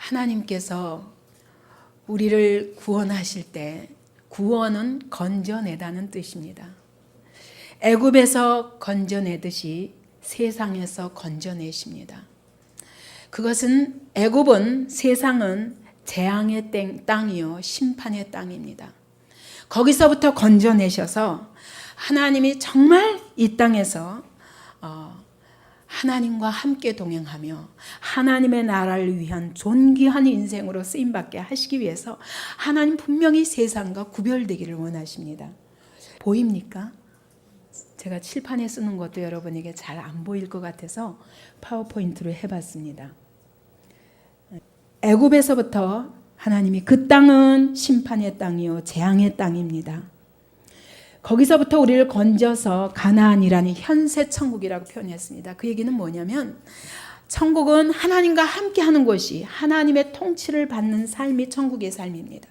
하나님께서 우리를 구원하실 때 구원은 건져내다는 뜻입니다. 애굽에서 건져내듯이 세상에서 건져내십니다. 그것은 애굽은 세상은 재앙의 땅이요 심판의 땅입니다. 거기서부터 건져내셔서 하나님이 정말 이 땅에서 하나님과 함께 동행하며 하나님의 나라를 위한 존귀한 인생으로 쓰임받게 하시기 위해서 하나님 분명히 세상과 구별되기를 원하십니다. 보입니까? 제가 칠판에 쓰는 것도 여러분에게 잘 안 보일 것 같아서 파워포인트로 해봤습니다. 애굽에서부터 하나님이 그 땅은 심판의 땅이요 재앙의 땅입니다. 거기서부터 우리를 건져서 가나안이라는 현세 천국이라고 표현했습니다. 그 얘기는 뭐냐면 천국은 하나님과 함께하는 곳이 하나님의 통치를 받는 삶이 천국의 삶입니다.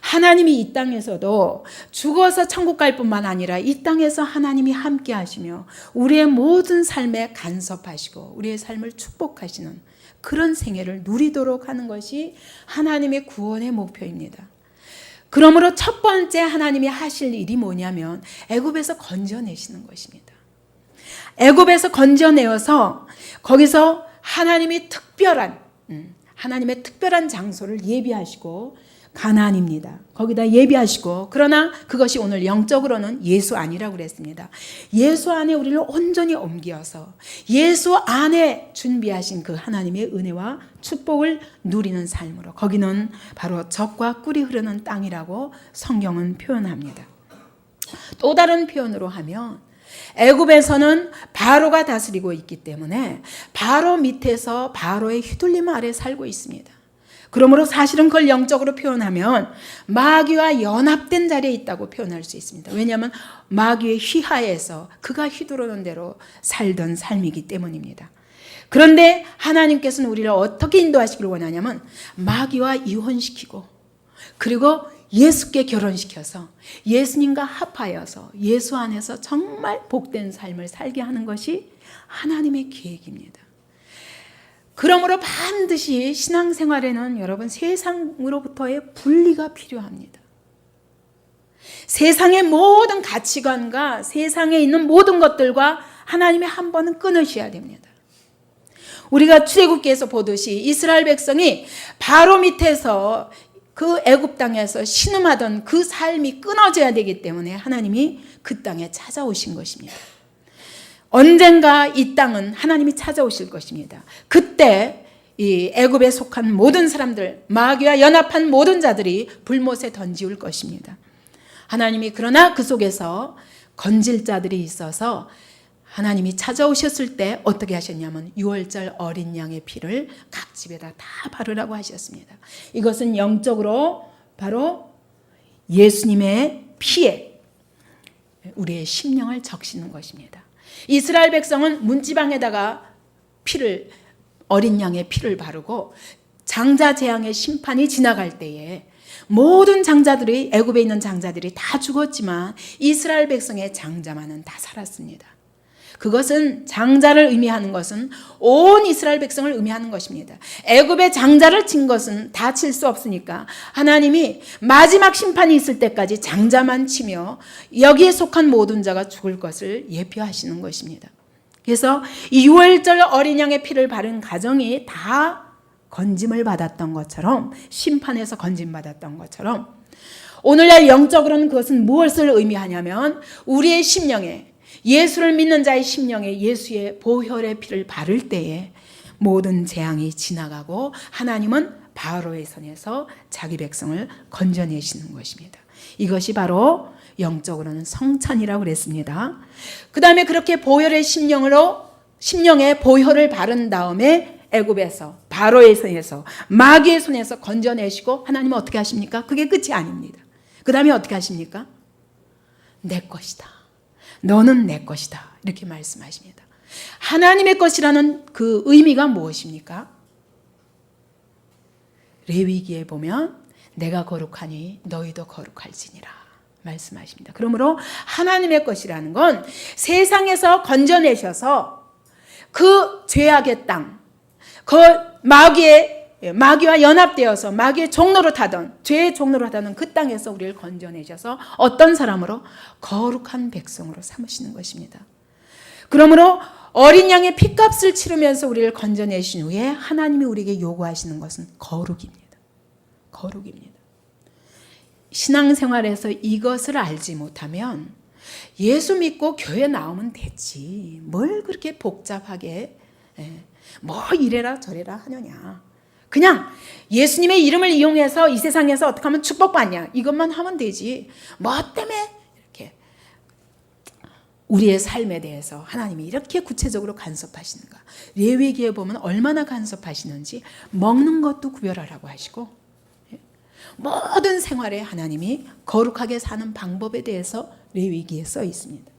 하나님이 이 땅에서도 죽어서 천국 갈 뿐만 아니라 이 땅에서 하나님이 함께 하시며 우리의 모든 삶에 간섭하시고 우리의 삶을 축복하시는 그런 생애를 누리도록 하는 것이 하나님의 구원의 목표입니다. 그러므로 첫 번째 하나님이 하실 일이 뭐냐면 애굽에서 건져내시는 것입니다. 애굽에서 건져내어서 거기서 하나님의 특별한 장소를 예비하시고 가나안입니다. 거기다 예비하시고 그러나 그것이 오늘 영적으로는 예수 안이라고 그랬습니다. 예수 안에 우리를 온전히 옮겨서 예수 안에 준비하신 그 하나님의 은혜와 축복을 누리는 삶으로 거기는 바로 젖과 꿀이 흐르는 땅이라고 성경은 표현합니다. 또 다른 표현으로 하면 애굽에서는 바로가 다스리고 있기 때문에 바로 밑에서 바로의 휘둘림 아래 살고 있습니다. 그러므로 사실은 그걸 영적으로 표현하면 마귀와 연합된 자리에 있다고 표현할 수 있습니다. 왜냐하면 마귀의 휘하에서 그가 휘두르는 대로 살던 삶이기 때문입니다. 그런데 하나님께서는 우리를 어떻게 인도하시기를 원하냐면 마귀와 이혼시키고 그리고 예수께 결혼시켜서 예수님과 합하여서 예수 안에서 정말 복된 삶을 살게 하는 것이 하나님의 계획입니다. 그러므로 반드시 신앙생활에는 여러분 세상으로부터의 분리가 필요합니다. 세상의 모든 가치관과 세상에 있는 모든 것들과 하나님의 한 번은 끊으셔야 됩니다. 우리가 출애굽기에서 보듯이 이스라엘 백성이 바로 밑에서 그 애굽 땅에서 신음하던 그 삶이 끊어져야 되기 때문에 하나님이 그 땅에 찾아오신 것입니다. 언젠가 이 땅은 하나님이 찾아오실 것입니다. 그때 이 애굽에 속한 모든 사람들, 마귀와 연합한 모든 자들이 불못에 던지울 것입니다. 하나님이 그러나 그 속에서 건질 자들이 있어서 하나님이 찾아오셨을 때 어떻게 하셨냐면 6월절 어린 양의 피를 각 집에다 다 바르라고 하셨습니다. 이것은 영적으로 바로 예수님의 피에 우리의 심령을 적시는 것입니다. 이스라엘 백성은 문지방에다가 어린 양의 피를 바르고 장자 재앙의 심판이 지나갈 때에 모든 장자들이 애굽에 있는 장자들이 다 죽었지만 이스라엘 백성의 장자만은 다 살았습니다. 그것은 장자를 의미하는 것은 온 이스라엘 백성을 의미하는 것입니다. 애굽의 장자를 친 것은 다 칠 수 없으니까 하나님이 마지막 심판이 있을 때까지 장자만 치며 여기에 속한 모든 자가 죽을 것을 예표하시는 것입니다. 그래서 이 6월절 어린 양의 피를 바른 가정이 다 건짐을 받았던 것처럼 심판에서 건짐받았던 것처럼 오늘날 영적으로는 그것은 무엇을 의미하냐면 우리의 심령에 예수를 믿는 자의 심령에 예수의 보혈의 피를 바를 때에 모든 재앙이 지나가고 하나님은 바로의 손에서 자기 백성을 건져내시는 것입니다. 이것이 바로 영적으로는 성찬이라고 그랬습니다. 그 다음에 그렇게 보혈의 심령에 보혈을 바른 다음에 애굽에서 바로의 손에서 마귀의 손에서 건져내시고 하나님은 어떻게 하십니까? 그게 끝이 아닙니다. 그 다음에 어떻게 하십니까? 내 것이다. 너는 내 것이다. 이렇게 말씀하십니다. 하나님의 것이라는 그 의미가 무엇입니까? 레위기에 보면 내가 거룩하니 너희도 거룩할지니라 말씀하십니다. 그러므로 하나님의 것이라는 건 세상에서 건져내셔서 그 죄악의 땅, 그 마귀의 마귀와 연합되어서 마귀의 종로로 타던, 죄의 종로로 타던 그 땅에서 우리를 건져내셔서 어떤 사람으로? 거룩한 백성으로 삼으시는 것입니다. 그러므로 어린 양의 핏값을 치르면서 우리를 건져내신 후에 하나님이 우리에게 요구하시는 것은 거룩입니다. 거룩입니다. 신앙생활에서 이것을 알지 못하면 예수 믿고 교회 나오면 됐지, 뭘 그렇게 복잡하게 뭐 이래라 저래라 하느냐, 그냥 예수님의 이름을 이용해서 이 세상에서 어떻게 하면 축복받냐, 이것만 하면 되지, 뭐 때문에 이렇게 우리의 삶에 대해서 하나님이 이렇게 구체적으로 간섭하시는가. 레위기에 보면 얼마나 간섭하시는지, 먹는 것도 구별하라고 하시고 모든 생활에 하나님이 거룩하게 사는 방법에 대해서 레위기에 써 있습니다.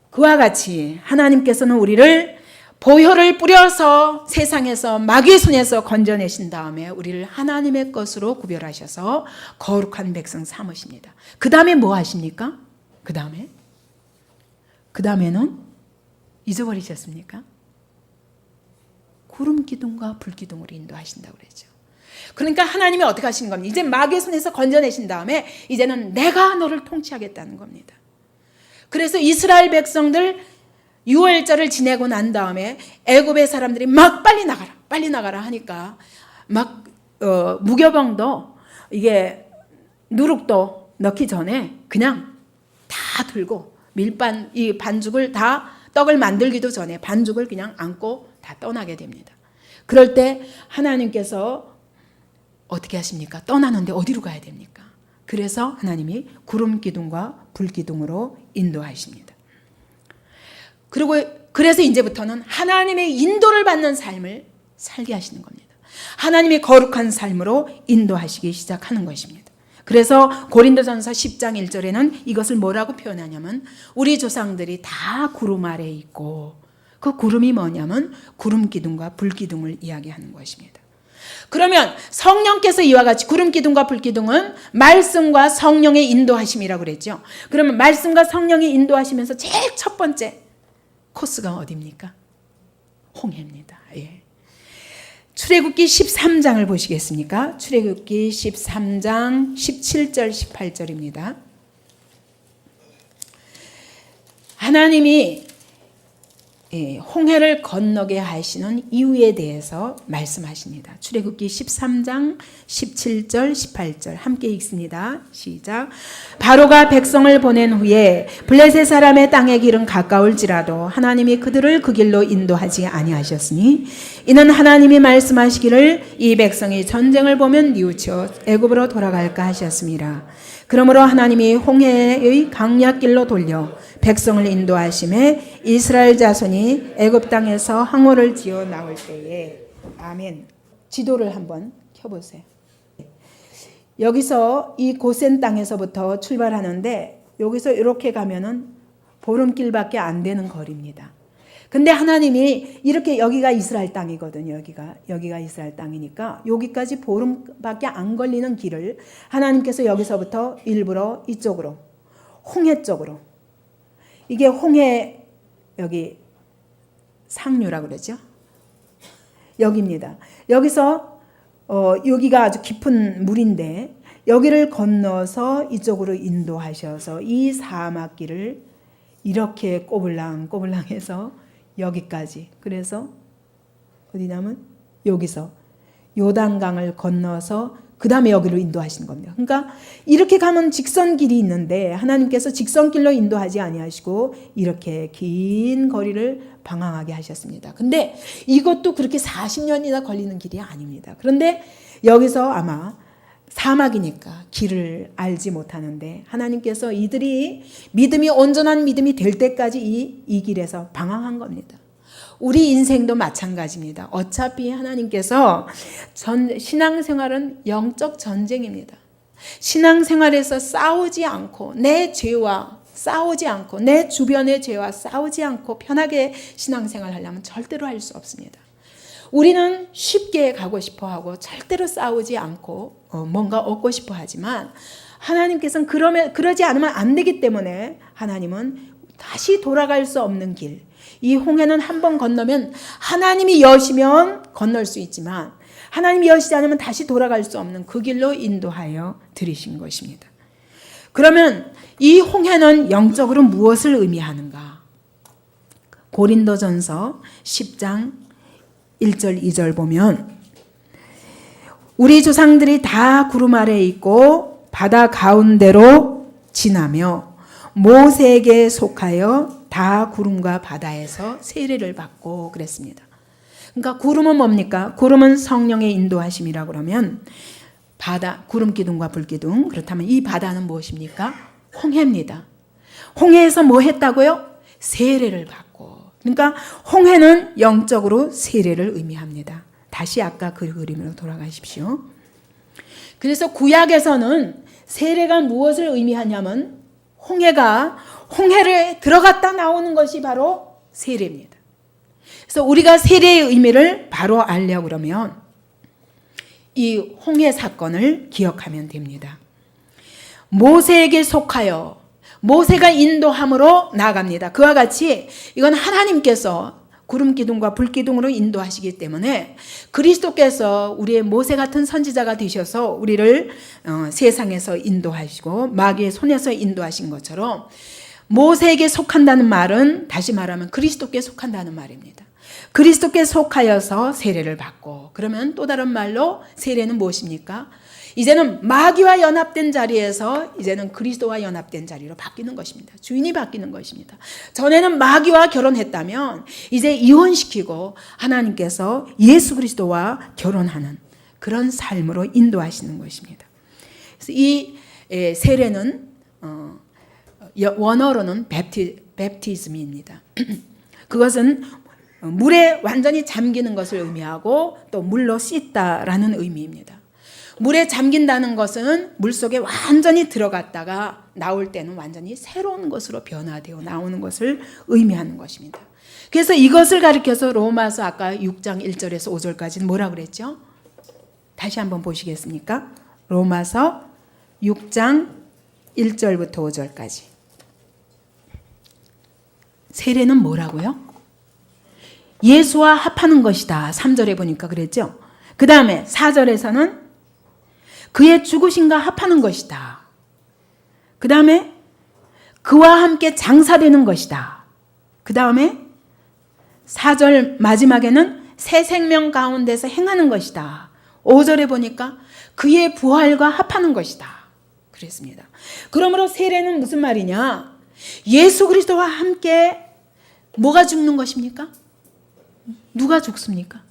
그와 같이 하나님께서는 우리를 보혈을 뿌려서 세상에서 마귀의 손에서 건져내신 다음에 우리를 하나님의 것으로 구별하셔서 거룩한 백성 삼으십니다. 그 다음에 뭐 하십니까? 그 다음에는 잊어버리셨습니까? 구름 기둥과 불 기둥으로 인도하신다고 그랬죠. 그러니까 하나님이 어떻게 하시는 겁니까? 이제 마귀의 손에서 건져내신 다음에 이제는 내가 너를 통치하겠다는 겁니다. 그래서 이스라엘 백성들 유월절을 지내고 난 다음에 애굽의 사람들이 막 빨리 나가라 하니까 막 무교병도 이게 누룩도 넣기 전에 그냥 다 들고 밀반 이 반죽을 다 떡을 만들기도 전에 반죽을 그냥 안고 다 떠나게 됩니다. 그럴 때 하나님께서 어떻게 하십니까? 떠나는데 어디로 가야 됩니까? 그래서 하나님이 구름 기둥과 불 기둥으로 인도하십니다. 그리고 그래서 이제부터는 하나님의 인도를 받는 삶을 살게 하시는 겁니다. 하나님의 거룩한 삶으로 인도하시기 시작하는 것입니다. 그래서 고린도전서 10장 1절에는 이것을 뭐라고 표현하냐면 우리 조상들이 다 구름 아래에 있고 그 구름이 뭐냐면 구름 기둥과 불 기둥을 이야기하는 것입니다. 그러면 성령께서 이와 같이 구름 기둥과 불 기둥은 말씀과 성령의 인도하심이라고 그랬죠. 그러면 말씀과 성령의 인도하시면서 제일 첫 번째 코스가 어디입니까? 홍해입니다. 예. 출애굽기 13장을 보시겠습니까? 출애굽기 13장 17절 18절입니다. 하나님이 홍해를 건너게 하시는 이유에 대해서 말씀하십니다. 출애굽기 13장 17절 18절 함께 읽습니다. 시작. 바로가 백성을 보낸 후에 블레셋 사람의 땅의 길은 가까울지라도 하나님이 그들을 그 길로 인도하지 아니하셨으니 이는 하나님이 말씀하시기를 이 백성이 전쟁을 보면 뉘우쳐 애굽으로 돌아갈까 하셨습니다. 그러므로 하나님이 홍해의 강약길로 돌려 백성을 인도하심에 이스라엘 자손이 애굽 땅에서 항오를 지어 나올 때에 아멘. 지도를 한번 켜보세요. 여기서 이 고센 땅에서부터 출발하는데 여기서 이렇게 가면은 보름길밖에 안 되는 거리입니다. 근데 하나님이 이렇게 여기가 이스라엘 땅이거든요. 여기가 이스라엘 땅이니까 여기까지 보름밖에 안 걸리는 길을 하나님께서 여기서부터 일부러 이쪽으로 홍해 쪽으로, 이게 홍해 여기 상류라고 그러죠. 여기입니다. 여기서 여기가 아주 깊은 물인데 여기를 건너서 이쪽으로 인도하셔서 이 사막길을 이렇게 꼬불랑꼬불랑해서 여기까지, 그래서 어디냐면 여기서 요단강을 건너서 그 다음에 여기로 인도하시는 겁니다. 그러니까 이렇게 가면 직선길이 있는데 하나님께서 직선길로 인도하지 아니하시고 이렇게 긴 거리를 방황하게 하셨습니다. 근데 이것도 그렇게 40년이나 걸리는 길이 아닙니다. 그런데 여기서 아마 사막이니까 길을 알지 못하는데 하나님께서 이들이 믿음이 온전한 믿음이 될 때까지 이 길에서 방황한 겁니다. 우리 인생도 마찬가지입니다. 어차피 하나님께서 신앙생활은 영적 전쟁입니다. 신앙생활에서 싸우지 않고 내 죄와 싸우지 않고 내 주변의 죄와 싸우지 않고 편하게 신앙생활 하려면 절대로 할 수 없습니다. 우리는 쉽게 가고 싶어 하고 절대로 싸우지 않고 뭔가 얻고 싶어 하지만 하나님께서는 그러지 않으면 안 되기 때문에 하나님은 다시 돌아갈 수 없는 길, 이 홍해는 한 번 건너면 하나님이 여시면 건널 수 있지만 하나님이 여시지 않으면 다시 돌아갈 수 없는 그 길로 인도하여 들이신 것입니다. 그러면 이 홍해는 영적으로 무엇을 의미하는가? 고린도전서 10장 1절 2절 보면 우리 조상들이 다 구름 아래에 있고 바다 가운데로 지나며 모세에게 속하여 다 구름과 바다에서 세례를 받고 그랬습니다. 그러니까 구름은 뭡니까? 구름은 성령의 인도하심이라고 그러면 바다, 구름 기둥과 불 기둥. 그렇다면 이 바다는 무엇입니까? 홍해입니다. 홍해에서 뭐 했다고요? 세례를 받고. 그러니까 홍해는 영적으로 세례를 의미합니다. 다시 아까 그 그림으로 돌아가십시오. 그래서 구약에서는 세례가 무엇을 의미하냐면 홍해를 들어갔다 나오는 것이 바로 세례입니다. 그래서 우리가 세례의 의미를 바로 알려고 그러면 이 홍해 사건을 기억하면 됩니다. 모세에게 속하여 모세가 인도함으로 나아갑니다. 그와 같이 이건 하나님께서 구름 기둥과 불 기둥으로 인도하시기 때문에 그리스도께서 우리의 모세 같은 선지자가 되셔서 우리를 세상에서 인도하시고 마귀의 손에서 인도하신 것처럼 모세에게 속한다는 말은 다시 말하면 그리스도께 속한다는 말입니다. 그리스도께 속하여서 세례를 받고 그러면 또 다른 말로 세례는 무엇입니까? 이제는 마귀와 연합된 자리에서 이제는 그리스도와 연합된 자리로 바뀌는 것입니다. 주인이 바뀌는 것입니다. 전에는 마귀와 결혼했다면 이제 이혼시키고 하나님께서 예수 그리스도와 결혼하는 그런 삶으로 인도하시는 것입니다. 그래서 이 세례는 원어로는 베프티즘입니다. 그것은 물에 완전히 잠기는 것을 의미하고 또 물로 씻다라는 의미입니다. 물에 잠긴다는 것은 물속에 완전히 들어갔다가 나올 때는 완전히 새로운 것으로 변화되어 나오는 것을 의미하는 것입니다. 그래서 이것을 가리켜서 로마서 아까 6장 1절에서 5절까지는 뭐라고 그랬죠? 다시 한번 보시겠습니까? 로마서 6장 1절부터 5절까지. 세례는 뭐라고요? 예수와 합하는 것이다. 3절에 보니까 그랬죠? 그 다음에 4절에서는 그의 죽으심과 합하는 것이다. 그 다음에 그와 함께 장사되는 것이다. 그 다음에 4절 마지막에는 새 생명 가운데서 행하는 것이다. 5절에 보니까 그의 부활과 합하는 것이다. 그랬습니다. 그러므로 세례는 무슨 말이냐? 예수 그리스도와 함께 뭐가 죽는 것입니까? 누가 죽습니까?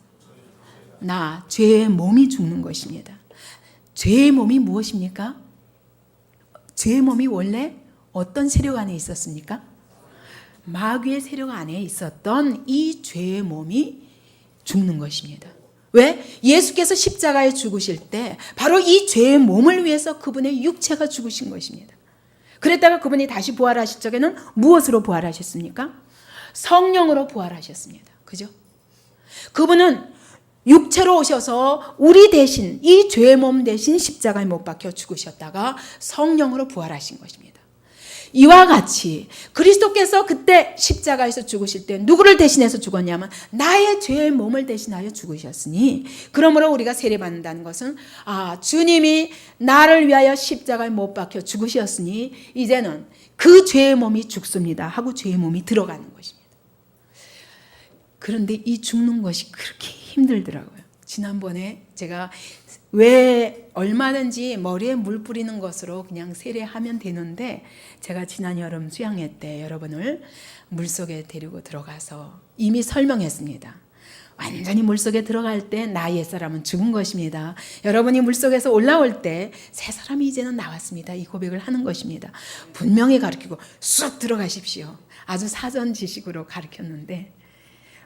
죄의 몸이 죽는 것입니다. 죄의 몸이 무엇입니까? 죄의 몸이 원래 어떤 세력 안에 있었습니까? 마귀의 세력 안에 있었던 이 죄의 몸이 죽는 것입니다. 왜? 예수께서 십자가에 죽으실 때 바로 이 죄의 몸을 위해서 그분의 육체가 죽으신 것입니다. 그랬다가 그분이 다시 부활하실 적에는 무엇으로 부활하셨습니까? 성령으로 부활하셨습니다. 그죠? 그분은 육체로 오셔서 우리 대신 이 죄의 몸 대신 십자가에 못 박혀 죽으셨다가 성령으로 부활하신 것입니다. 이와 같이 그리스도께서 그때 십자가에서 죽으실 때 누구를 대신해서 죽었냐면 나의 죄의 몸을 대신하여 죽으셨으니 그러므로 우리가 세례받는다는 것은 주님이 나를 위하여 십자가에 못 박혀 죽으셨으니 이제는 그 죄의 몸이 죽습니다 하고 죄의 몸이 들어가는 것입니다. 그런데 이 죽는 것이 그렇게 힘들더라고요. 지난번에 제가 왜 얼마든지 머리에 물 뿌리는 것으로 그냥 세례하면 되는데 제가 지난 여름 수양회 때 여러분을 물속에 데리고 들어가서 이미 설명했습니다. 완전히 물속에 들어갈 때 나 옛사람은 죽은 것입니다. 여러분이 물속에서 올라올 때 새 사람이 이제는 나왔습니다. 이 고백을 하는 것입니다. 분명히 가르치고 쑥 들어가십시오. 아주 사전 지식으로 가르쳤는데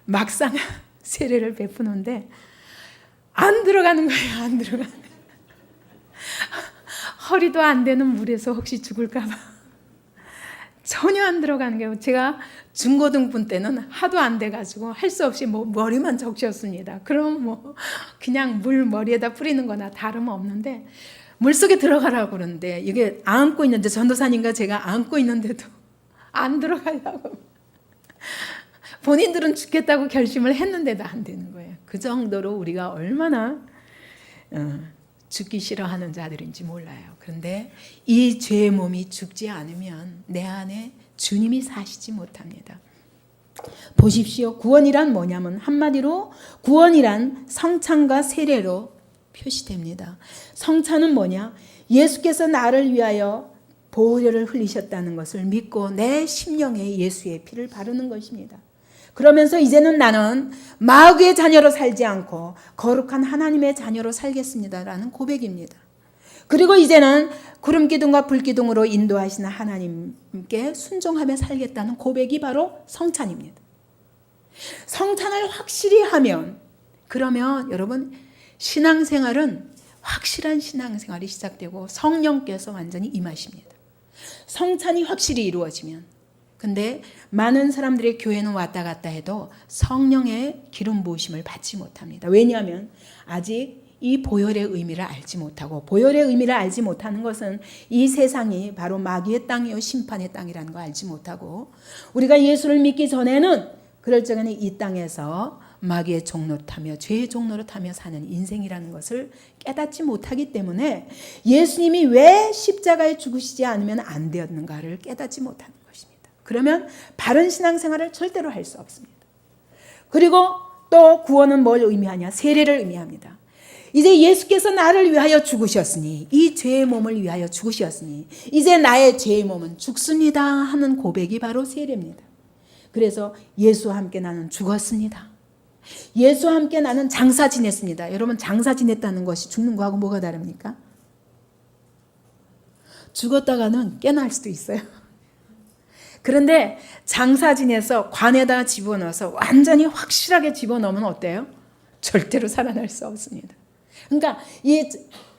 막상 세례를 베푸는데 안 들어가는 거예요. 안 들어가는 거예요. 허리도 안 되는 물에서 혹시 죽을까 봐 전혀 안 들어가는 거예요. 제가 중고등부 때는 하도 안 돼가지고 할 수 없이 머리만 적셨습니다. 그럼 그냥 물 머리에다 뿌리는 거나 다름없는데 물속에 들어가라고 그러는데 이게 안고 있는데 전도사님과 제가 안고 있는데도 안 들어가려고 본인들은 죽겠다고 결심을 했는데도 안 되는 거예요. 그 정도로 우리가 얼마나 죽기 싫어하는 자들인지 몰라요. 그런데 이 죄의 몸이 죽지 않으면 내 안에 주님이 사시지 못합니다. 보십시오. 구원이란 뭐냐면 한마디로 구원이란 성찬과 세례로 표시됩니다. 성찬은 뭐냐? 예수께서 나를 위하여 보혈을 흘리셨다는 것을 믿고 내 심령에 예수의 피를 바르는 것입니다. 그러면서 이제는 나는 마귀의 자녀로 살지 않고 거룩한 하나님의 자녀로 살겠습니다라는 고백입니다. 그리고 이제는 구름 기둥과 불 기둥으로 인도하시는 하나님께 순종하며 살겠다는 고백이 바로 성찬입니다. 성찬을 확실히 하면 그러면 여러분 신앙생활은 확실한 신앙생활이 시작되고 성령께서 완전히 임하십니다. 성찬이 확실히 이루어지면 근데 많은 사람들의 교회는 왔다 갔다 해도 성령의 기름 부으심을 받지 못합니다. 왜냐하면 아직 이 보혈의 의미를 알지 못하고 보혈의 의미를 알지 못하는 것은 이 세상이 바로 마귀의 땅이요 심판의 땅이라는 걸 알지 못하고 우리가 예수를 믿기 전에는 그럴 적에는 이 땅에서 마귀의 종로 타며 죄의 종로를 타며 사는 인생이라는 것을 깨닫지 못하기 때문에 예수님이 왜 십자가에 죽으시지 않으면 안 되었는가를 깨닫지 못하는 것입니다. 그러면 바른 신앙생활을 절대로 할 수 없습니다. 그리고 또 구원은 뭘 의미하냐? 세례를 의미합니다. 이제 예수께서 나를 위하여 죽으셨으니 이 죄의 몸을 위하여 죽으셨으니 이제 나의 죄의 몸은 죽습니다 하는 고백이 바로 세례입니다. 그래서 예수와 함께 나는 죽었습니다. 예수와 함께 나는 장사 지냈습니다. 여러분 장사 지냈다는 것이 죽는 거하고 뭐가 다릅니까? 죽었다가는 깨날 수도 있어요. 그런데 장사 지내서 관에다 집어넣어서 완전히 확실하게 집어넣으면 어때요? 절대로 살아날 수 없습니다. 그러니까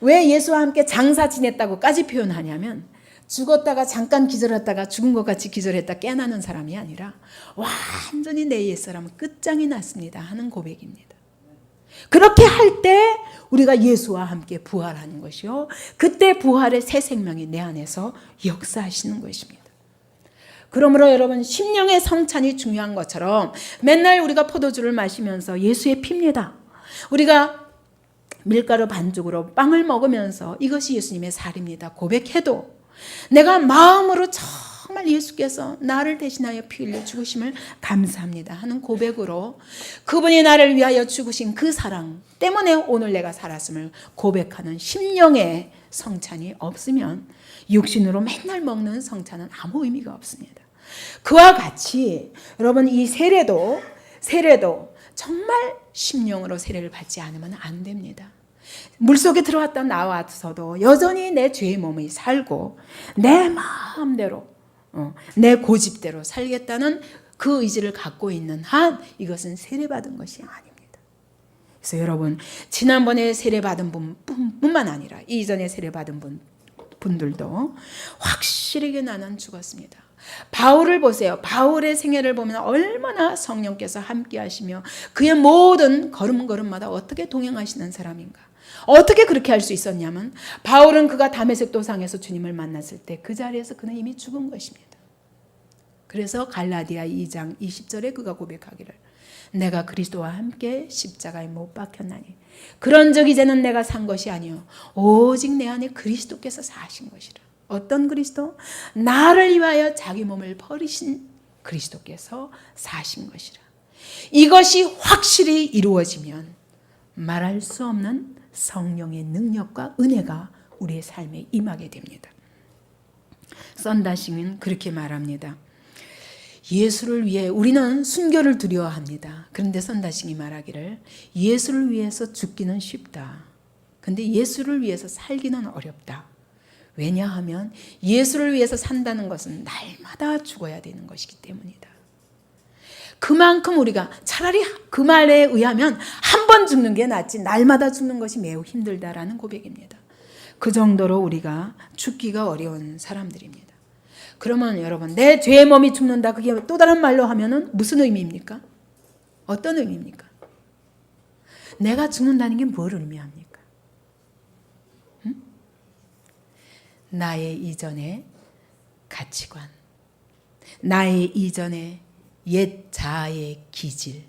왜 예수와 함께 장사 지냈다고까지 표현하냐면 죽었다가 잠깐 기절했다가 죽은 것 같이 기절했다 깨나는 사람이 아니라 완전히 내 옛사람은 끝장이 났습니다 하는 고백입니다. 그렇게 할 때 우리가 예수와 함께 부활하는 것이요. 그때 부활의 새 생명이 내 안에서 역사하시는 것입니다. 그러므로 여러분 심령의 성찬이 중요한 것처럼 맨날 우리가 포도주를 마시면서 예수의 피입니다. 우리가 밀가루 반죽으로 빵을 먹으면서 이것이 예수님의 살입니다 고백해도 내가 마음으로 정말 예수께서 나를 대신하여 피 흘려 죽으심을 감사합니다 하는 고백으로 그분이 나를 위하여 죽으신 그 사랑 때문에 오늘 내가 살았음을 고백하는 심령의 성찬이 없으면 육신으로 맨날 먹는 성찬은 아무 의미가 없습니다. 그와 같이 여러분 이 세례도 정말 심령으로 세례를 받지 않으면 안 됩니다. 물속에 들어왔다 나와서도 여전히 내 죄의 몸이 살고 내 마음대로 내 고집대로 살겠다는 그 의지를 갖고 있는 한 이것은 세례받은 것이 아닙니다. 그래서 여러분 지난번에 세례받은 분뿐만 아니라 이전에 세례받은 분들도 확실하게 나는 죽었습니다. 바울을 보세요. 바울의 생애를 보면 얼마나 성령께서 함께 하시며 그의 모든 걸음걸음마다 어떻게 동행하시는 사람인가. 어떻게 그렇게 할 수 있었냐면 바울은 그가 다메섹 도상에서 주님을 만났을 때 그 자리에서 그는 이미 죽은 것입니다. 그래서 갈라디아 2장 20절에 그가 고백하기를 내가 그리스도와 함께 십자가에 못 박혔나니 그런즉 이제는 내가 산 것이 아니요 오직 내 안에 그리스도께서 사신 것이라. 어떤 그리스도? 나를 위하여 자기 몸을 버리신 그리스도께서 사신 것이라. 이것이 확실히 이루어지면 말할 수 없는 성령의 능력과 은혜가 우리의 삶에 임하게 됩니다. 썬다싱은 그렇게 말합니다. 예수를 위해 우리는 순교를 두려워합니다. 그런데 썬다싱이 말하기를 예수를 위해서 죽기는 쉽다. 그런데 예수를 위해서 살기는 어렵다. 왜냐하면 예수를 위해서 산다는 것은 날마다 죽어야 되는 것이기 때문이다. 그만큼 우리가 차라리 그 말에 의하면 한 번 죽는 게 낫지 날마다 죽는 것이 매우 힘들다라는 고백입니다. 그 정도로 우리가 죽기가 어려운 사람들입니다. 그러면 여러분 내 죄의 몸이 죽는다 그게 또 다른 말로 하면은 무슨 의미입니까? 어떤 의미입니까? 내가 죽는다는 게 뭘 의미합니까? 나의 이전의 가치관, 나의 이전의 옛 자아의 기질,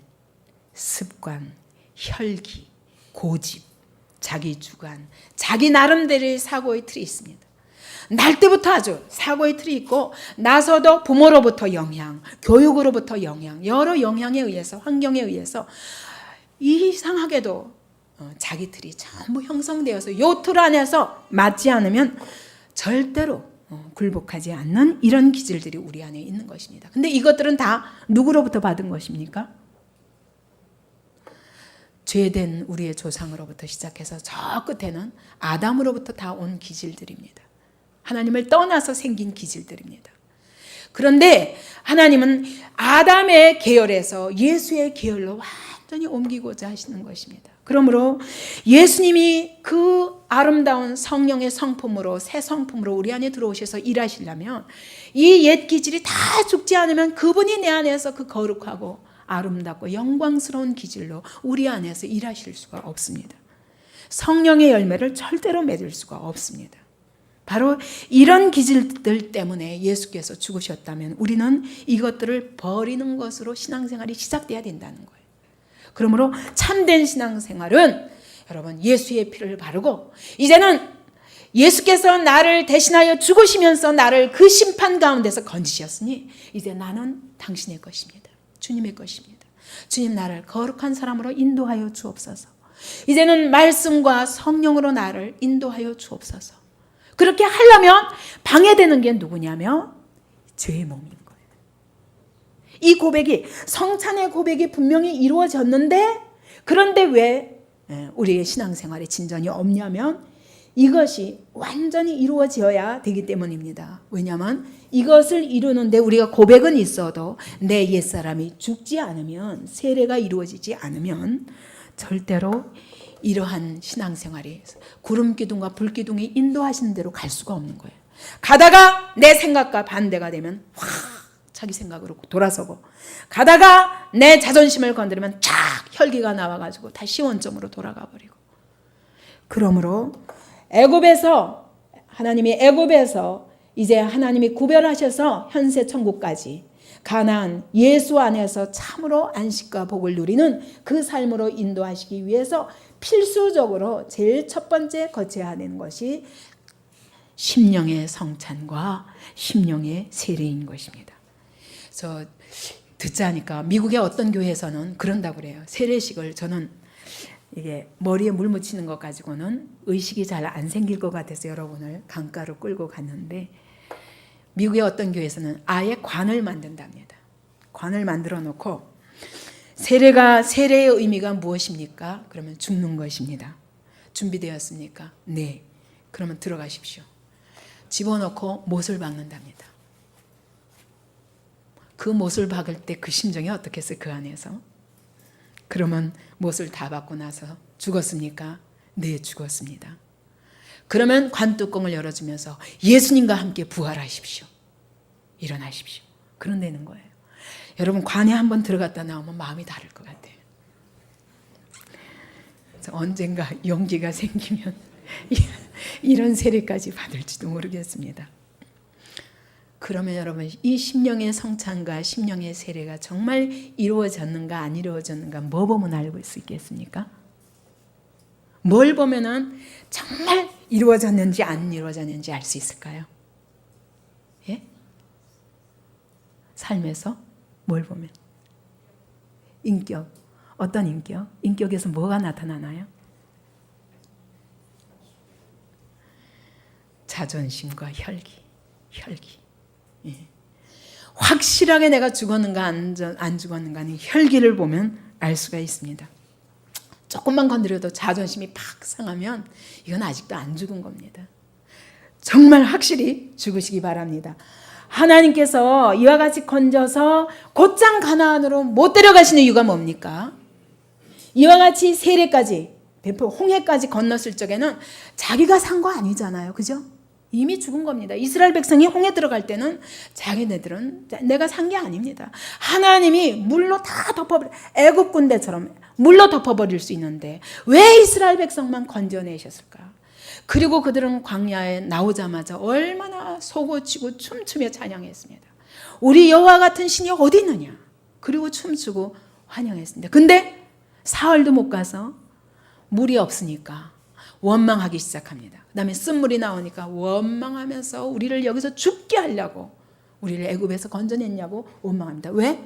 습관, 혈기, 고집, 자기 주관, 자기 나름대로의 사고의 틀이 있습니다. 날 때부터 아주 사고의 틀이 있고 나서도 부모로부터 영향, 교육으로부터 영향, 여러 영향에 의해서, 환경에 의해서 이상하게도 자기 틀이 전부 형성되어서 이 틀 안에서 맞지 않으면 절대로 굴복하지 않는 이런 기질들이 우리 안에 있는 것입니다. 근데 이것들은 다 누구로부터 받은 것입니까? 죄된 우리의 조상으로부터 시작해서 저 끝에는 아담으로부터 다 온 기질들입니다. 하나님을 떠나서 생긴 기질들입니다. 그런데 하나님은 아담의 계열에서 예수의 계열로 완전히 옮기고자 하시는 것입니다. 그러므로 예수님이 그 아름다운 성령의 성품으로, 새 성품으로 우리 안에 들어오셔서 일하시려면 이 옛 기질이 다 죽지 않으면 그분이 내 안에서 그 거룩하고 아름답고 영광스러운 기질로 우리 안에서 일하실 수가 없습니다. 성령의 열매를 절대로 맺을 수가 없습니다. 바로 이런 기질들 때문에 예수께서 죽으셨다면 우리는 이것들을 버리는 것으로 신앙생활이 시작돼야 된다는 거예요. 그러므로 참된 신앙생활은 여러분 예수의 피를 바르고 이제는 예수께서 나를 대신하여 죽으시면서 나를 그 심판 가운데서 건지셨으니 이제 나는 당신의 것입니다. 주님의 것입니다. 주님 나를 거룩한 사람으로 인도하여 주옵소서. 이제는 말씀과 성령으로 나를 인도하여 주옵소서. 그렇게 하려면 방해되는 게 누구냐면 죄의 몸인 거예요. 이 고백이 성찬의 고백이 분명히 이루어졌는데 그런데 왜 우리의 신앙생활에 진전이 없냐면 이것이 완전히 이루어져야 되기 때문입니다. 왜냐하면 이것을 이루는데 우리가 고백은 있어도 내 옛사람이 죽지 않으면 세례가 이루어지지 않으면 절대로 이러한 신앙생활이 구름기둥과 불기둥이 인도하시는 대로 갈 수가 없는 거예요. 가다가 내 생각과 반대가 되면 확 자기 생각으로 돌아서고 가다가 내 자존심을 건드리면 쫙 혈기가 나와가지고 다시 원점으로 돌아가 버리고 그러므로 하나님이 애굽에서 이제 하나님이 구별하셔서 현세 천국까지 가나안 예수 안에서 참으로 안식과 복을 누리는 그 삶으로 인도하시기 위해서 필수적으로 제일 첫 번째 거쳐야 하는 것이 심령의 성찬과 심령의 세례인 것입니다. 그래서 듣자니까 미국의 어떤 교회에서는 그런다고 그래요. 세례식을 저는 이게 머리에 물 묻히는 것 가지고는 의식이 잘 안 생길 것 같아서 여러분을 강가로 끌고 갔는데 미국의 어떤 교회에서는 아예 관을 만든답니다. 관을 만들어 놓고 세례의 의미가 무엇입니까? 그러면 죽는 것입니다. 준비되었습니까? 네. 그러면 들어가십시오. 집어넣고 못을 박는답니다. 그 못을 박을 때 그 심정이 어떻겠어요? 그 안에서. 그러면 못을 다 박고 나서 죽었습니까? 네, 죽었습니다. 그러면 관뚜껑을 열어주면서 예수님과 함께 부활하십시오. 일어나십시오. 그런 데는 거예요. 여러분 관에 한번 들어갔다 나오면 마음이 다를 것 같아요. 언젠가 용기가 생기면 이런 세례까지 받을지도 모르겠습니다. 그러면 여러분 이 심령의 성찬과 심령의 세례가 정말 이루어졌는가 안 이루어졌는가 뭐 보면 알고 수 있겠습니까? 뭘 보면은 정말 이루어졌는지 안 이루어졌는지 알 수 있을까요? 예? 삶에서 뭘 보면? 인격. 어떤 인격? 인격에서 뭐가 나타나나요? 자존심과 혈기. 예. 확실하게 내가 죽었는가 안 죽었는가는 혈기를 보면 알 수가 있습니다. 조금만 건드려도 자존심이 팍 상하면 이건 아직도 안 죽은 겁니다. 정말 확실히 죽으시기 바랍니다. 하나님께서 이와 같이 건져서 곧장 가나안으로 못 데려가시는 이유가 뭡니까? 이와 같이 세례까지 홍해까지 건넜을 적에는 자기가 산 거 아니잖아요. 그죠? 이미 죽은 겁니다. 이스라엘 백성이 홍해 들어갈 때는 자기네들은 내가 산 게 아닙니다. 하나님이 물로 다 덮어버려 애굽 군대처럼 물로 덮어버릴 수 있는데 왜 이스라엘 백성만 건져내셨을까? 그리고 그들은 광야에 나오자마자 얼마나 솟구치고 춤추며 찬양했습니다. 우리 여호와 같은 신이 어디 있느냐? 그리고 춤추고 환영했습니다. 근데 사흘도 못 가서 물이 없으니까 원망하기 시작합니다. 그 다음에 쓴물이 나오니까 원망하면서 우리를 여기서 죽게 하려고, 우리를 애굽에서 건져냈냐고 원망합니다. 왜?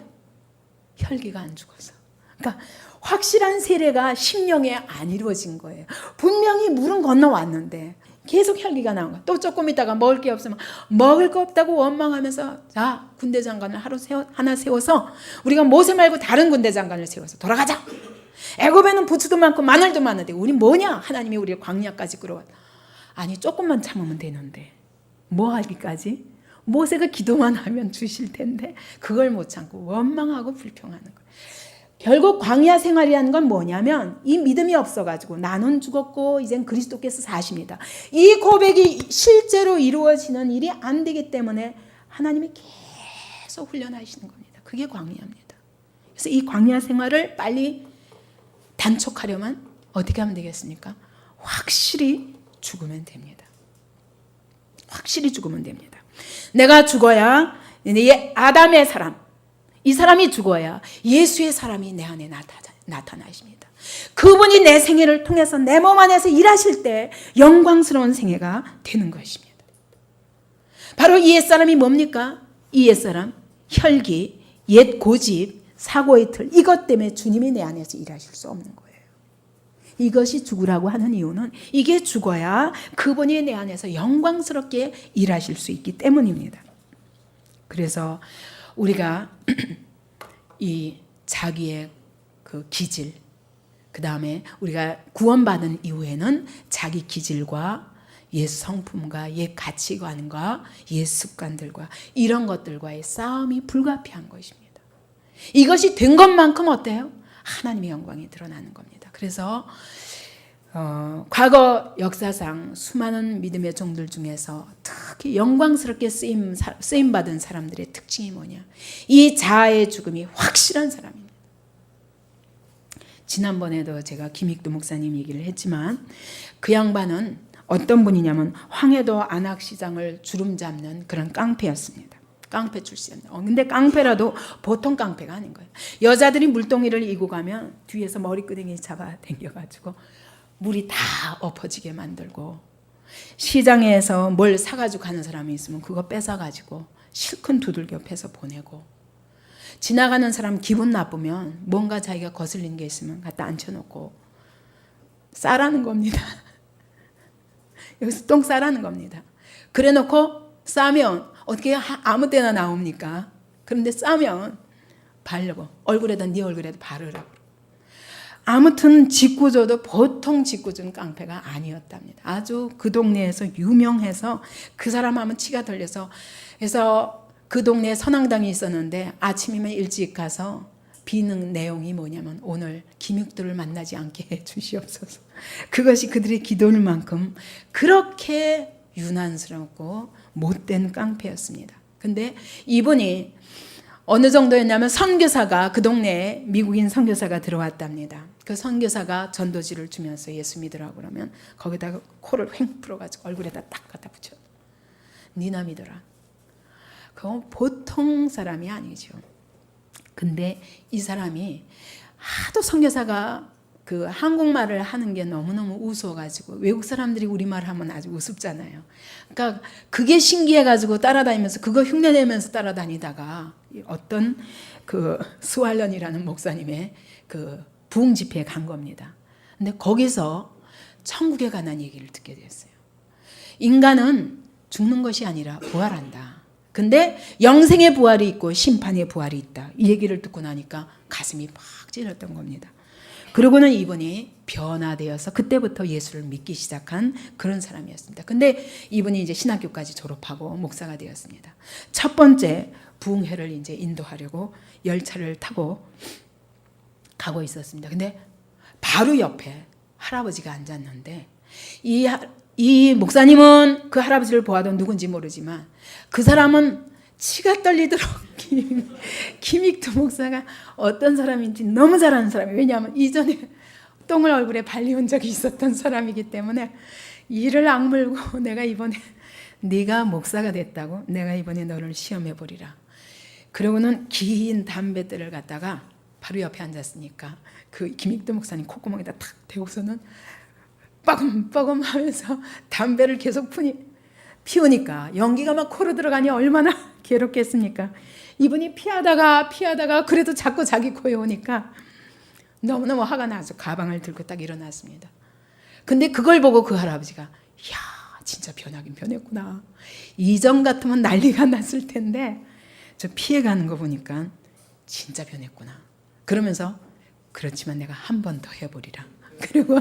혈기가 안 죽어서. 그러니까 확실한 세례가 심령에 안 이루어진 거예요. 분명히 물은 건너왔는데 계속 혈기가 나온 거야. 또 조금 있다가 먹을 게 없으면 먹을 거 없다고 원망하면서, 자, 군대 장관을 하나 세워서 우리가 모세 말고 다른 군대 장관을 세워서 돌아가자. 애굽에는 부추도 많고 마늘도 많은데 우린 뭐냐? 하나님이 우리를 광야까지 끌어왔다. 아니, 조금만 참으면 되는데 뭐 하기까지? 모세가 기도만 하면 주실 텐데 그걸 못 참고 원망하고 불평하는 거예요. 결국 광야 생활이라는 건 뭐냐면 이 믿음이 없어가지고 나는 죽었고 이젠 그리스도께서 사십니다. 이 고백이 실제로 이루어지는 일이 안 되기 때문에 하나님이 계속 훈련하시는 겁니다. 그게 광야입니다. 그래서 이 광야 생활을 빨리 단촉하려면 어떻게 하면 되겠습니까? 확실히 죽으면 됩니다. 확실히 죽으면 됩니다. 내가 죽어야 아담의 사람, 이 사람이 죽어야 예수의 사람이 내 안에 나타나십니다. 그분이 내 생애를 통해서 내 몸 안에서 일하실 때 영광스러운 생애가 되는 것입니다. 바로 이 옛사람이 뭡니까? 이 옛사람, 혈기, 옛 고집, 사고의 틀, 이것 때문에 주님이 내 안에서 일하실 수 없는 거예요. 이것이 죽으라고 하는 이유는 이게 죽어야 그분이 내 안에서 영광스럽게 일하실 수 있기 때문입니다. 그래서 우리가 이 자기의 그 기질, 그 다음에 우리가 구원받은 이후에는 자기 기질과 옛 성품과 옛 가치관과 옛 습관들과 이런 것들과의 싸움이 불가피한 것입니다. 이것이 된 것만큼 어때요? 하나님의 영광이 드러나는 겁니다. 그래서 과거 역사상 수많은 믿음의 종들 중에서 특히 영광스럽게 쓰임받은 사람들의 특징이 뭐냐? 이 자아의 죽음이 확실한 사람입니다. 지난번에도 제가 김익두 목사님 얘기를 했지만 그 양반은 어떤 분이냐면 황해도 안악시장을 주름잡는 그런 깡패였습니다. 깡패 출신입니다. 근데 깡패라도 보통 깡패가 아닌 거예요. 여자들이 물동이를 이고 가면 뒤에서 머리끄댕이 잡아 당겨가지고 물이 다 엎어지게 만들고, 시장에서 뭘 사가지고 가는 사람이 있으면 그거 뺏어가지고 실컷 두들겨 패서 보내고, 지나가는 사람 기분 나쁘면 뭔가 자기가 거슬린 게 있으면 갖다 앉혀놓고 싸라는 겁니다. 여기서 똥 싸라는 겁니다. 그래 놓고 싸면 어떻게 아무 때나 나옵니까? 그런데 싸면 바르고, 얼굴에다 네 얼굴에다 바르라고. 아무튼 짓궂어도 보통 짓궂은 깡패가 아니었답니다. 아주 그 동네에서 유명해서 그 사람 하면 치가 들려서, 그래서 그 동네에 선앙당이 있었는데 아침이면 일찍 가서 비는 내용이 뭐냐면 오늘 김육두를 만나지 않게 해 주시옵소서. 그것이 그들의 기도일 만큼 그렇게 유난스럽고 못된 깡패였습니다. 근데 이분이 어느 정도였냐면 선교사가, 그 동네에 미국인 선교사가 들어왔답니다. 그 선교사가 전도지를 주면서 예수 믿으라고 그러면 거기다가 코를 휑 풀어가지고 얼굴에다 딱 갖다 붙여. 니나 믿어라. 그건 보통 사람이 아니죠. 근데 이 사람이 하도 선교사가 그 한국말을 하는 게 너무너무 우스워가지고, 외국 사람들이 우리말 하면 아주 우습잖아요. 그러니까 그게 신기해가지고 따라다니면서 그거 흉내내면서 따라다니다가 어떤 그 스왈런이라는 목사님의 그 부흥 집회에 간 겁니다. 근데 거기서 천국에 관한 얘기를 듣게 됐어요. 인간은 죽는 것이 아니라 부활한다. 근데 영생의 부활이 있고 심판의 부활이 있다. 이 얘기를 듣고 나니까 가슴이 팍 찔렸던 겁니다. 그러고는 이분이 변화되어서 그때부터 예수를 믿기 시작한 그런 사람이었습니다. 근데 이분이 이제 신학교까지 졸업하고 목사가 되었습니다. 첫 번째 부흥회를 이제 인도하려고 열차를 타고 가고 있었습니다. 근데 바로 옆에 할아버지가 앉았는데 이 목사님은 그 할아버지를 보아도 누군지 모르지만 그 사람은 치가 떨리도록 김익두 목사가 어떤 사람인지 너무 잘 아는 사람이에요. 왜냐하면 이전에 똥을 얼굴에 발리온 적이 있었던 사람이기 때문에 이를 악물고 내가 이번에 네가 목사가 됐다고 내가 이번에 너를 시험해 보리라. 그러고는 긴 담뱃대를 갖다가 바로 옆에 앉았으니까 그 김익두 목사님 콧구멍에다 탁 대고서는 빠금빠금 하면서 담배를 계속 피우니까 연기가 막 코로 들어가니 얼마나 괴롭겠습니까? 이분이 피하다가 그래도 자꾸 자기 코에 오니까 너무너무 화가 나서 가방을 들고 딱 일어났습니다. 근데 그걸 보고 그 할아버지가 이야 진짜 변하긴 변했구나. 이전 같으면 난리가 났을 텐데 저 피해가는 거 보니까 진짜 변했구나. 그러면서 그렇지만 내가 한 번 더 해보리라. 그리고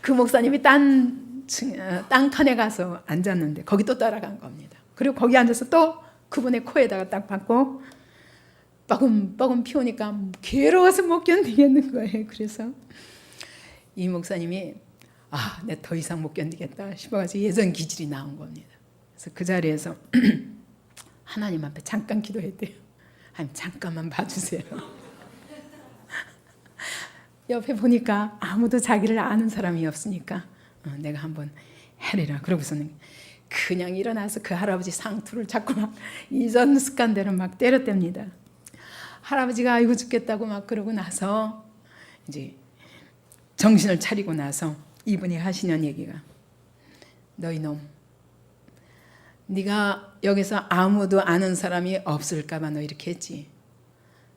그 목사님이 딴 칸에 가서 앉았는데 거기 또 따라간 겁니다. 그리고 거기 앉아서 또 그분의 코에다가 딱 받고 빠금빠금 피우니까 괴로워서 못 견디겠는 거예요. 그래서 이 목사님이 내가 더 이상 못 견디겠다 싶어가지고 예전 기질이 나온 겁니다. 그래서 그 자리에서 하나님 앞에 잠깐 기도했대요. 하나님 잠깐만 봐주세요. 옆에 보니까 아무도 자기를 아는 사람이 없으니까 내가 한번 해리라. 그러고서는 그냥 일어나서 그 할아버지 상투를 자꾸 막 이전 습관대로 막 때렸답니다. 할아버지가 아이고 죽겠다고 막 그러고 나서 이제 정신을 차리고 나서 이분이 하시는 얘기가 너 이놈 네가 여기서 아무도 아는 사람이 없을까 봐 너 이렇게 했지.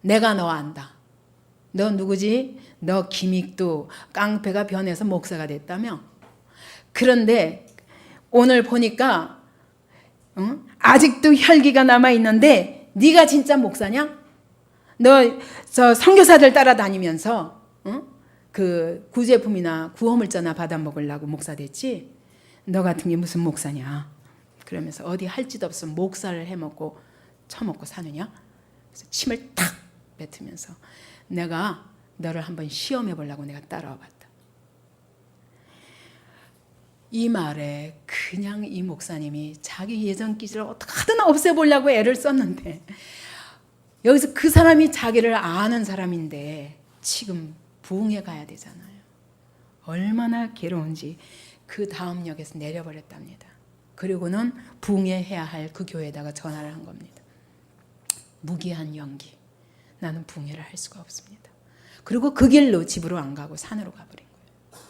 내가 너 안다. 너 누구지? 너 김익두 깡패가 변해서 목사가 됐다며. 그런데 오늘 보니까 아직도 혈기가 남아있는데 네가 진짜 목사냐? 너 저 선교사들 따라다니면서 그 구제품이나 구호물자나 받아먹으려고 목사 됐지? 너 같은 게 무슨 목사냐? 그러면서 어디 할 짓 없으면 목사를 해먹고 처먹고 사느냐? 그래서 침을 탁 뱉으면서 내가 너를 한번 시험해 보려고 내가 따라와 봤다. 이 말에 그냥 이 목사님이 자기 예전 기질을 어떻게든 없애보려고 애를 썼는데 여기서 그 사람이 자기를 아는 사람인데 지금 부흥에 가야 되잖아요. 얼마나 괴로운지 그 다음 역에서 내려버렸답니다. 그리고는 부흥해야 할 그 교회에다가 전화를 한 겁니다. 무기한 연기. 나는 부흥회를 할 수가 없습니다. 그리고 그 길로 집으로 안 가고 산으로 가버린 거예요.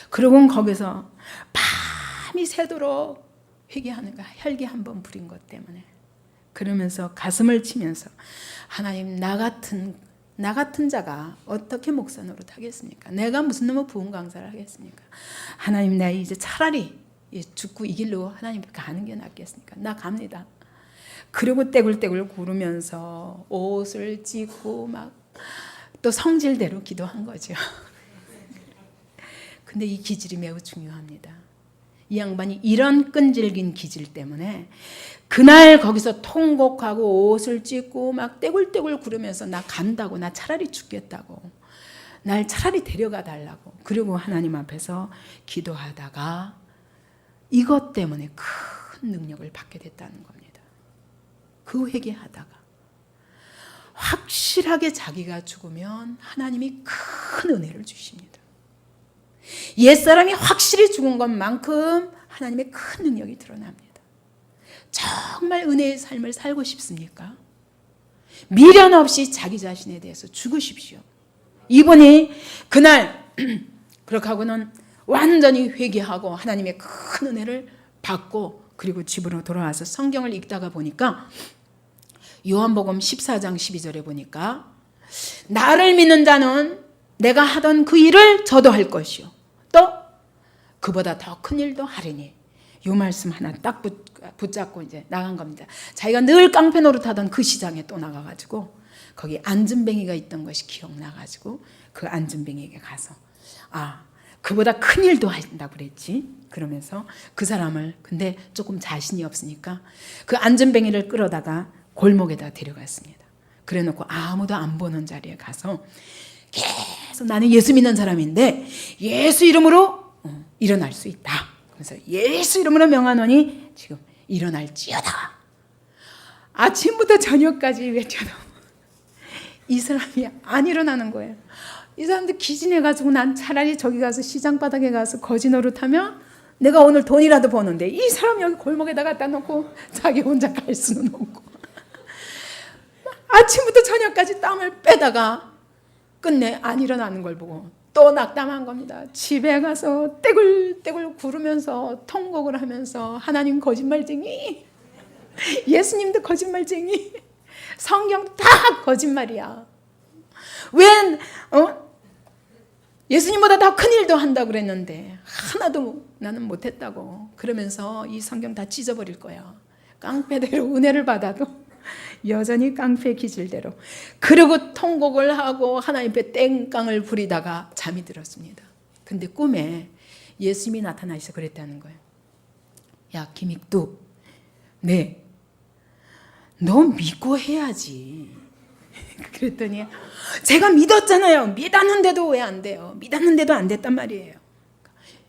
그러고는 거기서 밤이 새도록 회개하는가 혈기 한 번 부린 것 때문에 그러면서 가슴을 치면서 하나님 나 같은 자가 어떻게 목사 노릇 하겠습니까? 내가 무슨 놈의 부흥 강사를 하겠습니까? 하나님 나 이제 차라리 죽고 이 길로 하나님 가는 게 낫겠습니까? 나 갑니다. 그리고 떼굴떼굴 구르면서 옷을 찢고 막 또 성질대로 기도한 거죠. 근데 이 기질이 매우 중요합니다. 이 양반이 이런 끈질긴 기질 때문에 그날 거기서 통곡하고 옷을 찢고 막 떼굴떼굴 구르면서 나 간다고, 나 차라리 죽겠다고, 날 차라리 데려가 달라고. 그리고 하나님 앞에서 기도하다가 이것 때문에 큰 능력을 받게 됐다는 겁니다. 그 회개하다가 확실하게 자기가 죽으면 하나님이 큰 은혜를 주십니다. 옛사람이 확실히 죽은 것만큼 하나님의 큰 능력이 드러납니다. 정말 은혜의 삶을 살고 싶습니까? 미련 없이 자기 자신에 대해서 죽으십시오. 이분이 그날 그렇게 하고는 완전히 회개하고 하나님의 큰 은혜를 받고 그리고 집으로 돌아와서 성경을 읽다가 보니까 요한복음 14장 12절에 보니까 나를 믿는 자는 내가 하던 그 일을 저도 할 것이요 또 그보다 더 큰 일도 하리니. 요 말씀 하나 딱 붙잡고 이제 나간 겁니다. 자기가 늘 깡패 노릇하던 그 시장에 또 나가가지고 거기 안진뱅이가 있던 것이 기억나가지고 그 안진뱅이에게 가서 그보다 큰 일도 한다고 그랬지. 그러면서 그 사람을 근데 조금 자신이 없으니까 그 안진뱅이를 끌어다가 골목에다 데려갔습니다. 그래놓고 아무도 안 보는 자리에 가서 계속 나는 예수 믿는 사람인데 예수 이름으로 일어날 수 있다. 그래서 예수 이름으로 명하노니 지금 일어날지어다. 아침부터 저녁까지 외쳐도 이 사람이 안 일어나는 거예요. 이 사람들 기진해가지고 난 차라리 저기 가서 시장 바닥에 가서 거지 노릇하면 내가 오늘 돈이라도 버는데 이 사람 여기 골목에다 갖다 놓고 자기 혼자 갈 수는 없고 아침부터 저녁까지 땀을 빼다가 끝내 안 일어나는 걸 보고 또 낙담한 겁니다. 집에 가서 떼굴떼굴 구르면서 통곡을 하면서 하나님 거짓말쟁이, 예수님도 거짓말쟁이, 성경도 다 거짓말이야. 왜 예수님보다 더 큰 일도 한다고 그랬는데 하나도 나는 못했다고 그러면서 이 성경 다 찢어버릴 거야. 깡패대로 은혜를 받아도 여전히 깡패 기질대로. 그리고 통곡을 하고 하나님 앞에 땡깡을 부리다가 잠이 들었습니다. 근데 꿈에 예수님이 나타나셔서 그랬다는 거예요. 야 김익두, 네, 너 믿고 해야지. 그랬더니 제가 믿었잖아요. 믿었는데도 왜 안 돼요? 믿었는데도 안 됐단 말이에요.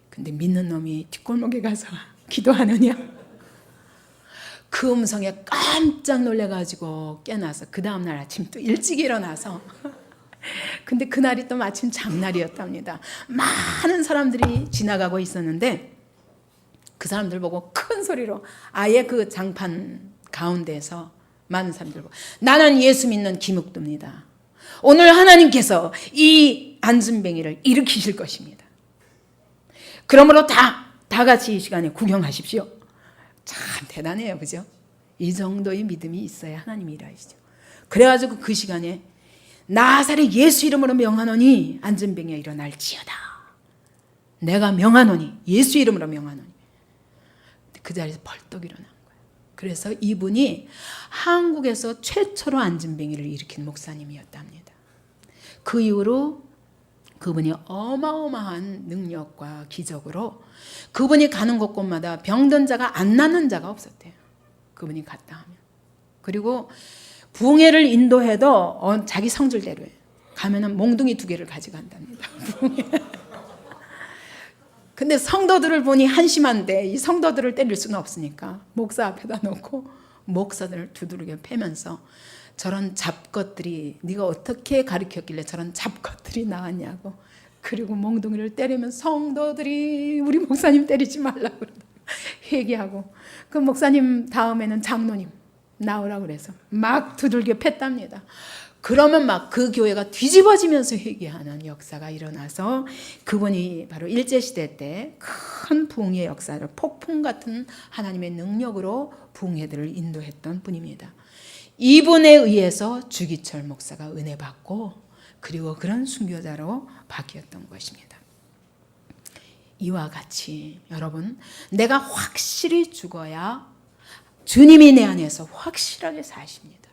근데 믿는 놈이 뒷골목에 가서 기도하느냐? 그 음성에 깜짝 놀래가지고 깨나서 그 다음날 아침 또 일찍 일어나서 근데 그날이 또 마침 장날이었답니다. 많은 사람들이 지나가고 있었는데 그 사람들 보고 큰 소리로 아예 그 장판 가운데에서 많은 사람들 보고 나는 예수 믿는 김욱두입니다. 오늘 하나님께서 이 안진뱅이를 일으키실 것입니다. 그러므로 다 같이 이 시간에 구경하십시오. 참 대단해요, 그죠? 이 정도의 믿음이 있어야 하나님이 일하시죠. 그래가지고 그 시간에 나사렛 예수 이름으로 명하노니 안진뱅이가 일어날지어다. 내가 명하노니, 예수 이름으로 명하노니. 그 자리에서 벌떡 일어난 거예요. 그래서 이분이 한국에서 최초로 안진뱅이를 일으킨 목사님이었답니다. 그 이후로 그분이 어마어마한 능력과 기적으로 그분이 가는 곳곳마다 병든 자가 안 낫는 자가 없었대요. 그분이 갔다 하면. 그리고 부흥회를 인도해도 자기 성질대로 해요. 가면은 몽둥이 2개를 가져간답니다. 근데 성도들을 보니 한심한데 이 성도들을 때릴 수는 없으니까 목사 앞에다 놓고 목사들을 두드리게 패면서 저런 잡것들이 네가 어떻게 가르쳤길래 저런 잡것들이 나왔냐고. 그리고 몽둥이를 때리면 성도들이 우리 목사님 때리지 말라고 회개하고 그 목사님 다음에는 장로님 나오라고 그래서 막 두들겨 팼답니다. 그러면 막 그 교회가 뒤집어지면서 회개하는 역사가 일어나서 그분이 바로 일제시대 때 큰 부흥의 역사를 폭풍 같은 하나님의 능력으로 부흥회들을 인도했던 분입니다. 이분에 의해서 주기철 목사가 은혜 받고 그리고 그런 순교자로 바뀌었던 것입니다. 이와 같이 여러분, 내가 확실히 죽어야 주님이 내 안에서 확실하게 사십니다.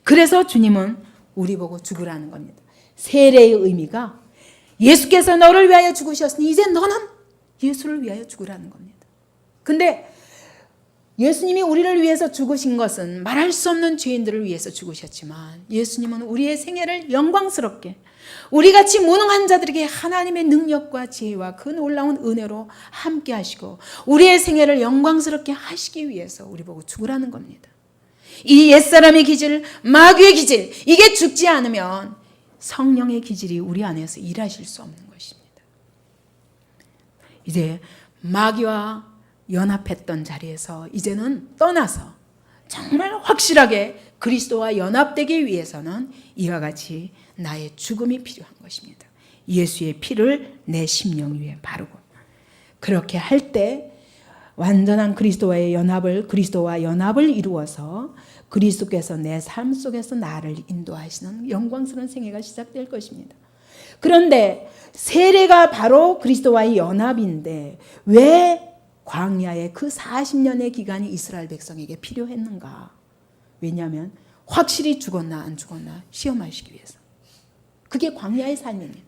그래서 주님은 우리 보고 죽으라는 겁니다. 세례의 의미가 예수께서 너를 위하여 죽으셨으니 이제 너는 예수를 위하여 죽으라는 겁니다. 근데 예수님이 우리를 위해서 죽으신 것은 말할 수 없는 죄인들을 위해서 죽으셨지만 예수님은 우리의 생애를 영광스럽게 우리같이 무능한 자들에게 하나님의 능력과 지혜와 그 놀라운 은혜로 함께 하시고 우리의 생애를 영광스럽게 하시기 위해서 우리 보고 죽으라는 겁니다. 이 옛사람의 기질, 마귀의 기질, 이게 죽지 않으면 성령의 기질이 우리 안에서 일하실 수 없는 것입니다. 이제 마귀와 연합했던 자리에서 이제는 떠나서 정말 확실하게 그리스도와 연합되기 위해서는 이와 같이 나의 죽음이 필요한 것입니다. 예수의 피를 내 심령 위에 바르고 그렇게 할 때 완전한 그리스도와 연합을 이루어서 그리스도께서 내 삶 속에서 나를 인도하시는 영광스러운 생애가 시작될 것입니다. 그런데 세례가 바로 그리스도와의 연합인데 왜 광야의 그 40년의 기간이 이스라엘 백성에게 필요했는가? 왜냐하면 확실히 죽었나 안 죽었나 시험하시기 위해서. 그게 광야의 삶입니다.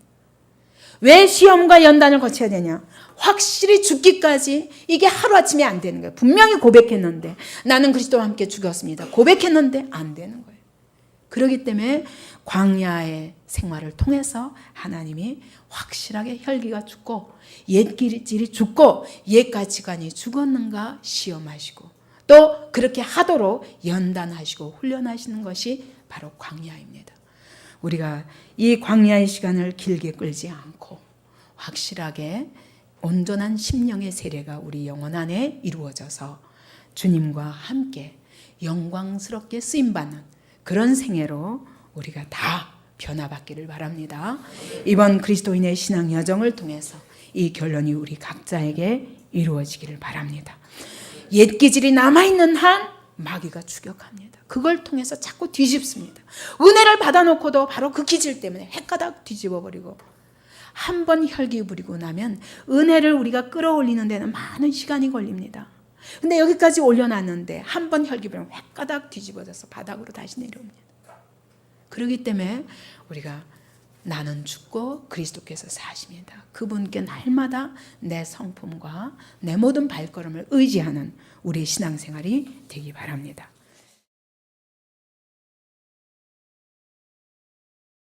왜 시험과 연단을 거쳐야 되냐? 확실히 죽기까지 이게 하루아침에 안 되는 거예요. 분명히 고백했는데 나는 그리스도와 함께 죽었습니다. 고백했는데 안 되는 거예요. 그렇기 때문에 광야의 생활을 통해서 하나님이 확실하게 혈기가 죽고 옛 기질이 죽고 옛 가치관이 죽었는가 시험하시고 또 그렇게 하도록 연단하시고 훈련하시는 것이 바로 광야입니다. 우리가 이 광야의 시간을 길게 끌지 않고 확실하게 온전한 심령의 세례가 우리 영혼 안에 이루어져서 주님과 함께 영광스럽게 쓰임받는 그런 생애로 우리가 다 변화받기를 바랍니다. 이번 그리스도인의 신앙 여정을 통해서 이 결론이 우리 각자에게 이루어지기를 바랍니다. 옛 기질이 남아있는 한 마귀가 추격합니다. 그걸 통해서 자꾸 뒤집습니다. 은혜를 받아놓고도 바로 그 기질 때문에 헷가닥 뒤집어버리고, 한 번 혈기 부리고 나면 은혜를 우리가 끌어올리는 데는 많은 시간이 걸립니다. 근데 여기까지 올려놨는데 한 번 혈기 부리면 헷가닥 뒤집어져서 바닥으로 다시 내려옵니다. 그렇기 때문에 우리가 나는 죽고 그리스도께서 사십니다. 그분께 날마다 내 성품과 내 모든 발걸음을 의지하는 우리의 신앙생활이 되기 바랍니다.